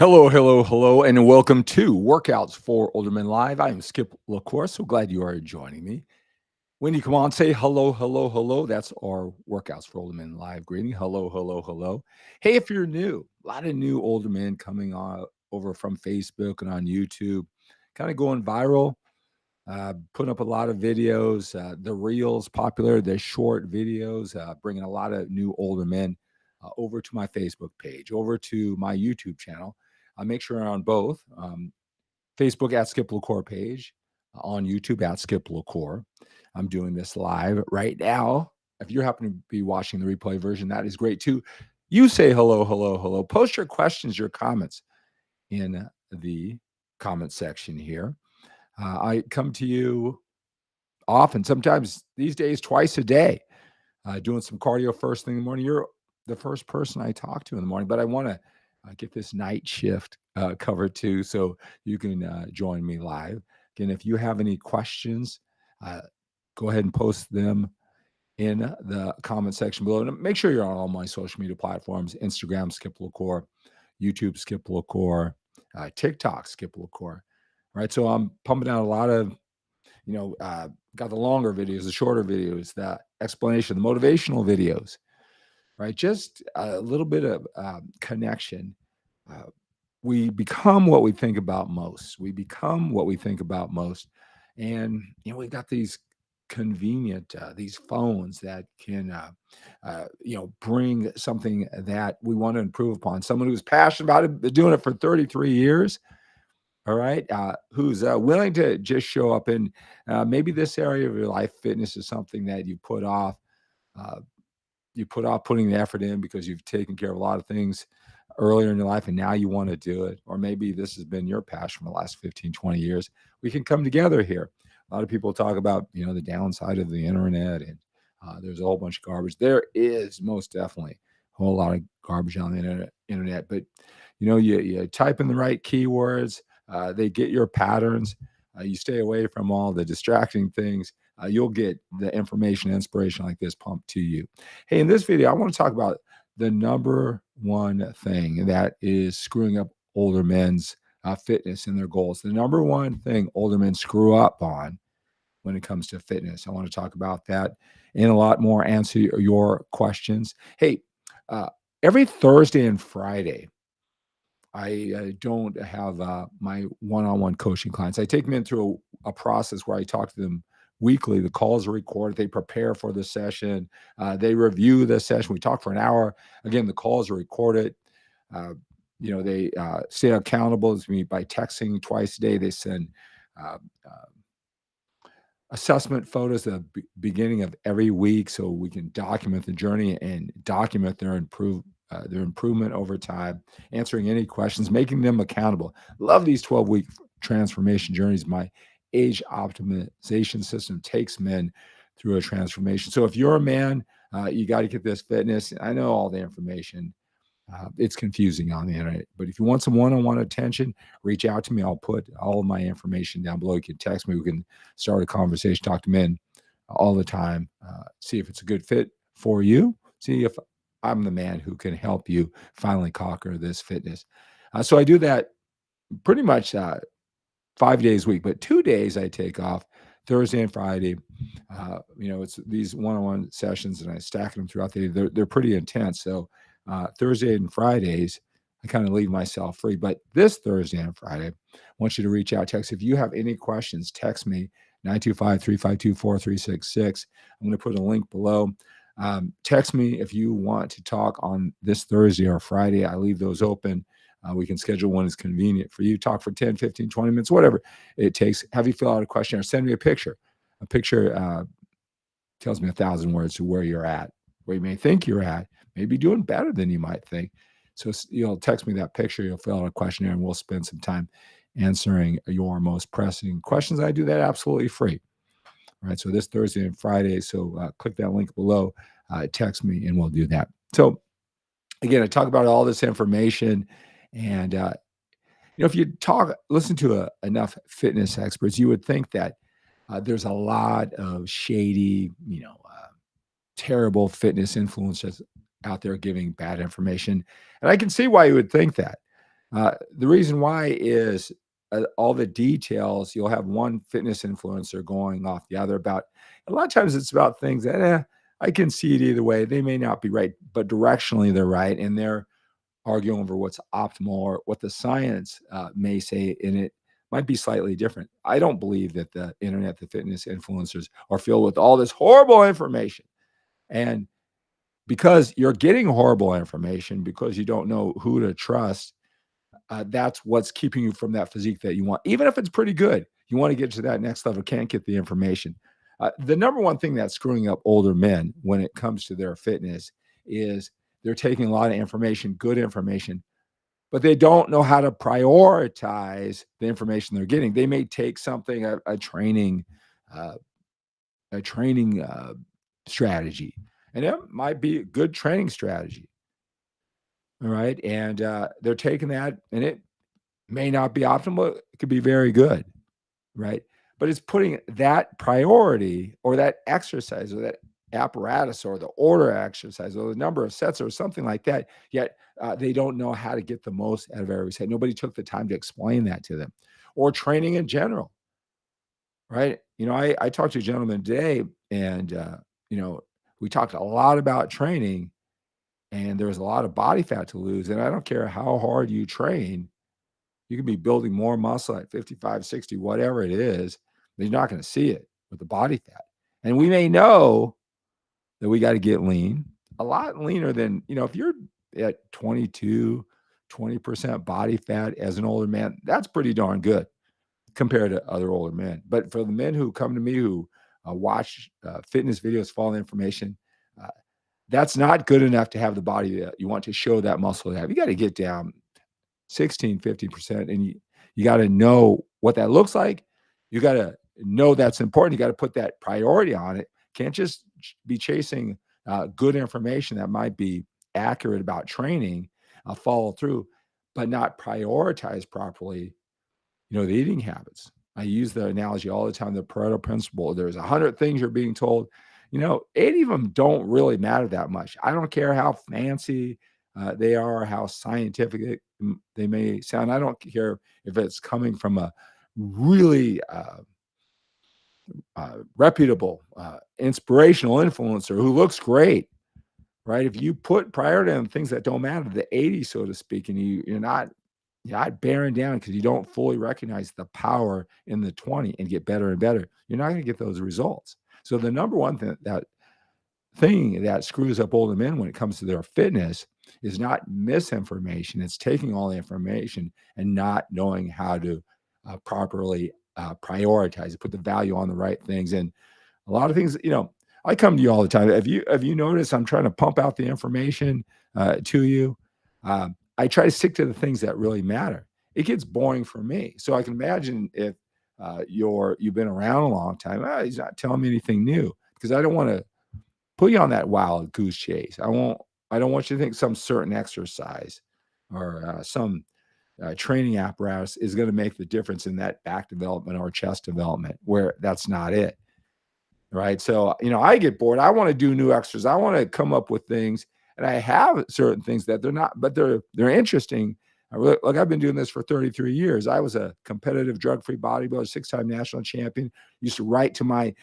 Hello, hello, hello, and welcome to Workouts for Older Men Live. I am Skip La Cour. So glad you are joining me. When you come on, say hello, hello, hello. That's our Workouts for Older Men Live greeting. Hello, hello, hello. Hey, if you're new, a lot of new older men coming on over from Facebook and on YouTube, kind of going viral, putting up a lot of videos. The reels popular, the short videos, bringing a lot of new older men over to my Facebook page, over to my YouTube channel. Make sure on both Facebook at Skip La Cour page, on YouTube at Skip La Cour. I'm doing this live right now. If you happen to be watching the replay version, that is great too. You say hello, hello, hello. Post your questions, your comments in the comment section here. I come to you often, sometimes these days, twice a day, doing some cardio first thing in the morning. You're the first person I talk to in the morning, but I want to get this night shift covered too, so you can join me live. Again, if you have any questions, go ahead and post them in the comment section below. And make sure you're on all my social media platforms: Instagram, Skip La Cour; YouTube, Skip La Cour; TikTok, Skip La Cour. All right, so I'm pumping out a lot of got the longer videos, the shorter videos, the explanation, the motivational videos, right? Just a little bit of connection. Uh, we become what we think about most. We become what we think about most. And, we've got these convenient, these phones that can, bring something that we want to improve upon. Someone who's passionate about it, been doing it for 33 years. All right. Who's willing to just show up, and maybe this area of your life, fitness, is something that uh, you put off putting the effort in because you've taken care of a lot of things earlier in your life and now you want to do it. Or maybe this has been your passion for the last 15, 20 years. We can come together here. A lot of people talk about, the downside of the internet, and there's a whole bunch of garbage. There is most definitely a whole lot of garbage on the internet, but you type in the right keywords, they get your patterns. You stay away from all the distracting things. You'll get the information and inspiration like this pumped to you. Hey, in this video, I want to talk about the number one thing that is screwing up older men's fitness and their goals. The number one thing older men screw up on when it comes to fitness. I want to talk about that and a lot more, answer your questions. Hey, uh, every Thursday and Friday, I don't have my one-on-one coaching clients. I take them in through a process where I talk to them weekly. The calls are recorded. They prepare for the session. They review the session. We talk for an hour. Again, the calls are recorded. Uh, they stay accountable to me by texting twice a day. They send uh, uh, assessment photos at the beginning of every week, so we can document the journey and document their improvement over time, answering any questions, making them accountable. Love these 12-week transformation journeys. My age optimization system takes men through a transformation. So if you're a man, you got to get this fitness. I know all the information. It's confusing on the internet, but if you want some one-on-one attention, reach out to me. I'll put all of my information down below. You can text me. We can start a conversation, talk to men all the time, see if it's a good fit for you, see if I'm the man who can help you finally conquer this fitness. So I do that pretty much 5 days a week, but 2 days I take off, Thursday and Friday. It's these one-on-one sessions, and I stack them throughout the day. They're pretty intense. So Thursday and Fridays, I kind of leave myself free. But this Thursday and Friday, I want you to reach out, text. If you have any questions, text me, 925-352-4366. I'm going to put a link below. Text me if you want to talk on this Thursday or Friday. I leave those open. We can schedule one that's convenient for you. Talk for 10, 15, 20 minutes, whatever it takes. Have you fill out a questionnaire. Send me a picture. A picture tells me 1,000 words to where you're at, where you may think you're at, maybe doing better than you might think. So you'll text me that picture. You'll fill out a questionnaire, and we'll spend some time answering your most pressing questions. I do that absolutely free. All right. So this Thursday and Friday. So click that link below, text me, and we'll do that. So again, I talk about all this information, and if you listen to enough fitness experts, you would think that there's a lot of shady, terrible fitness influencers out there giving bad information, and I can see why you would think that. The reason why is all the details. You'll have one fitness influencer going off the other about. A lot of times, it's about things that I can see it either way. They may not be right, but directionally they're right, and they're arguing over what's optimal or what the science may say, and it might be slightly different. I don't believe that the internet, the fitness influencers, are filled with all this horrible information, and because you're getting horrible information because you don't know who to trust, that's what's keeping you from that physique that you want. Even if it's pretty good, you want to get to that next level, can't get the information. The number one thing that's screwing up older men when it comes to their fitness is they're taking a lot of information, good information, but they don't know how to prioritize the information they're getting. They may take something, uh, a training strategy, and it might be a good training strategy. All right. And they're taking that, and it may not be optimal. It could be very good. Right. But it's putting that priority or that exercise or that apparatus or the order exercise or the number of sets or something like that. Yet they don't know how to get the most out of every set. Nobody took the time to explain that to them, or training in general. Right. I talked to a gentleman today, and, we talked a lot about training, and there's a lot of body fat to lose. And I don't care how hard you train, you can be building more muscle at 55, 60, whatever it is, but you're not going to see it with the body fat. And we may know that we got to get lean, a lot leaner than, if you're at 22, 20% body fat as an older man, that's pretty darn good compared to other older men. But for the men who come to me who watch fitness videos, follow information, uh, that's not good enough to have the body that you want to show that muscle to have. You got to get down 16, 50%. And you got to know what that looks like. You got to know that's important. You got to put that priority on it. Can't just be chasing good information that might be accurate about training, follow through, but not prioritize properly, the eating habits. I use the analogy all the time, the Pareto principle. There's 100 things you're being told. 80 of them don't really matter that much. I don't care how fancy they are, how scientific they may sound. I don't care if it's coming from a really reputable, inspirational influencer who looks great, right? If you put priority on things that don't matter, the 80, so to speak, and you're not bearing down because you don't fully recognize the power in the 20 and get better and better, you're not going to get those results. So the number one thing that screws up older men when it comes to their fitness is not misinformation. It's taking all the information and not knowing how to properly prioritize it, put the value on the right things. And a lot of things, I come to you all the time. Have you noticed I'm trying to pump out the information to you? I try to stick to the things that really matter. It gets boring for me. So I can imagine if you've been around a long time, he's not telling me anything new, because I don't want to put you on that wild goose chase. I don't want you to think some certain exercise or some training apparatus is going to make the difference in that back development or chest development, where that's not it. Right. So, I get bored. I want to do new exercises. I want to come up with things. And I have certain things that they're not, but they're interesting. I've been doing this for 33 years. I was a competitive drug-free bodybuilder, 6-time national champion, used to write to my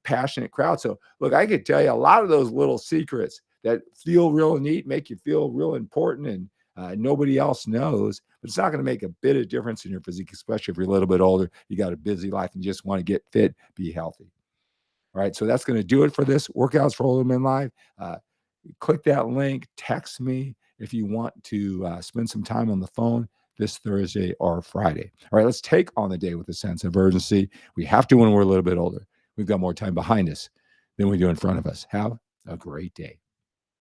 passionate crowd. So look, I could tell you a lot of those little secrets that feel real neat, make you feel real important, and nobody else knows, but it's not going to make a bit of difference in your physique, especially if you're a little bit older, you got a busy life and just want to get fit, be healthy. All right. So that's going to do it for this Workouts for Older Men Live. Click that link, text me if you want to spend some time on the phone this Thursday or Friday. All right, let's take on the day with a sense of urgency. We have to when we're a little bit older. We've got more time behind us than we do in front of us. Have a great day.